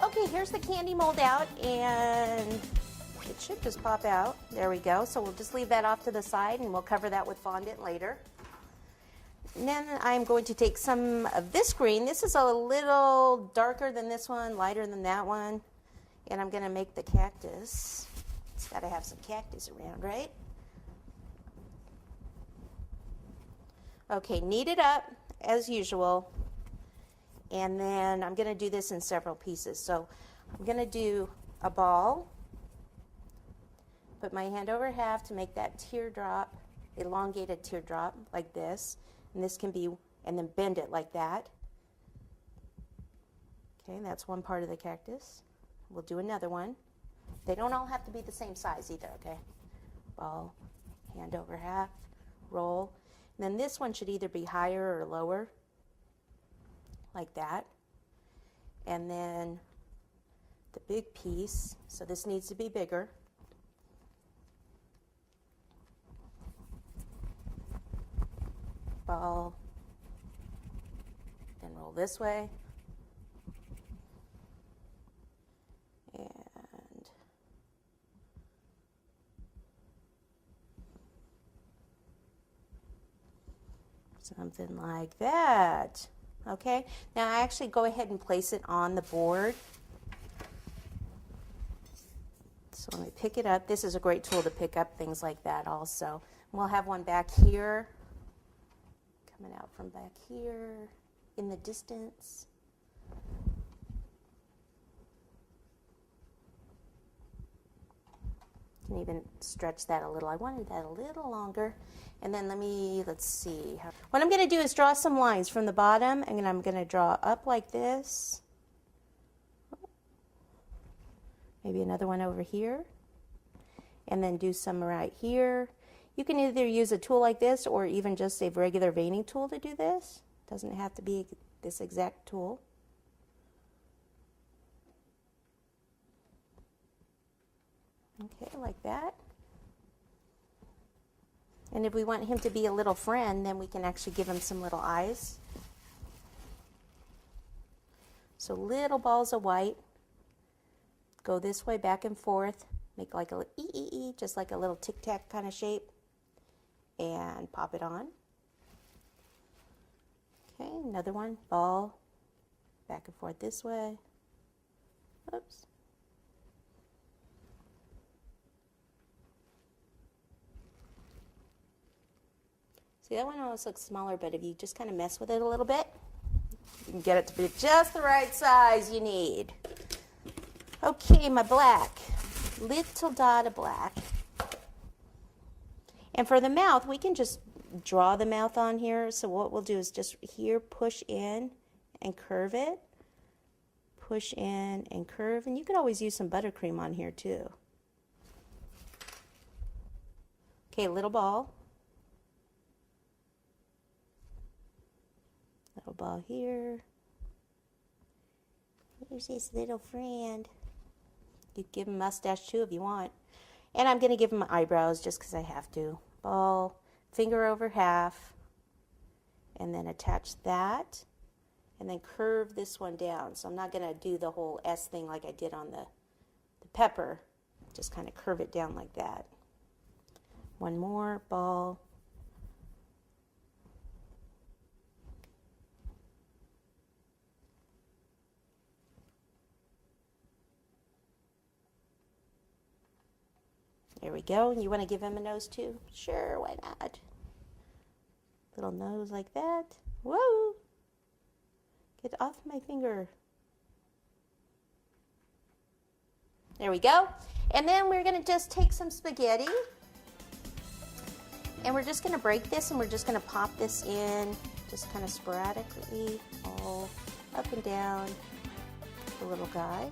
Okay, here's the candy mold out, and it should just pop out. There we go. So we'll just leave that off to the side, and we'll cover that with fondant later. And then I'm going to take some of this green. This is a little darker than this one, lighter than that one. And I'm going to make the cactus. It's got to have some cactus around, right? Okay, knead it up as usual. And then I'm going to do this in several pieces. So I'm going to do a ball. Put my hand over half to make that teardrop, elongated teardrop like this. And this can be, and then bend it like that. Okay, that's one part of the cactus. We'll do another one. They don't all have to be the same size either, okay? Ball, hand over half, roll. And then this one should either be higher or lower, like that. And then the big piece, so this needs to be bigger. Ball, then roll this way. And something like that. Okay, now I actually go ahead and place it on the board. So let me pick it up. This is a great tool to pick up things like that also. We'll have one back here, coming out from back here in the distance. You can even stretch that a little. I wanted that a little longer. And then let's see. What I'm going to do is draw some lines from the bottom, and I'm going to draw up like this. Maybe another one over here. And then do some right here. You can either use a tool like this or even just a regular veining tool to do this. It doesn't have to be this exact tool. Okay, like that. And if we want him to be a little friend, then we can actually give him some little eyes. So little balls of white. Go this way, back and forth. Make like a E, just like a little tic-tac kind of shape. And pop it on. Okay, another one. Ball. Back and forth this way. Oops. See, that one almost looks smaller, but if you just kind of mess with it a little bit, you can get it to be just the right size you need. Okay, my black. Little dot of black. And for the mouth, we can just draw the mouth on here. So what we'll do is just here, push in and curve it. Push in and curve. And you could always use some buttercream on here too. Okay, little ball. Little ball here. Here's his little friend. You can give him a mustache too if you want. And I'm going to give him eyebrows just because I have to. Ball, finger over half, and then attach that, and then curve this one down. So I'm not going to do the whole S thing like I did on the pepper. Just kind of curve it down like that. One more, ball. There we go. You want to give him a nose too? Sure, why not? Little nose like that. Whoa! Get off my finger. There we go. And then we're going to just take some spaghetti. And we're just going to break this and we're just going to pop this in just kind of sporadically all up and down the little guy.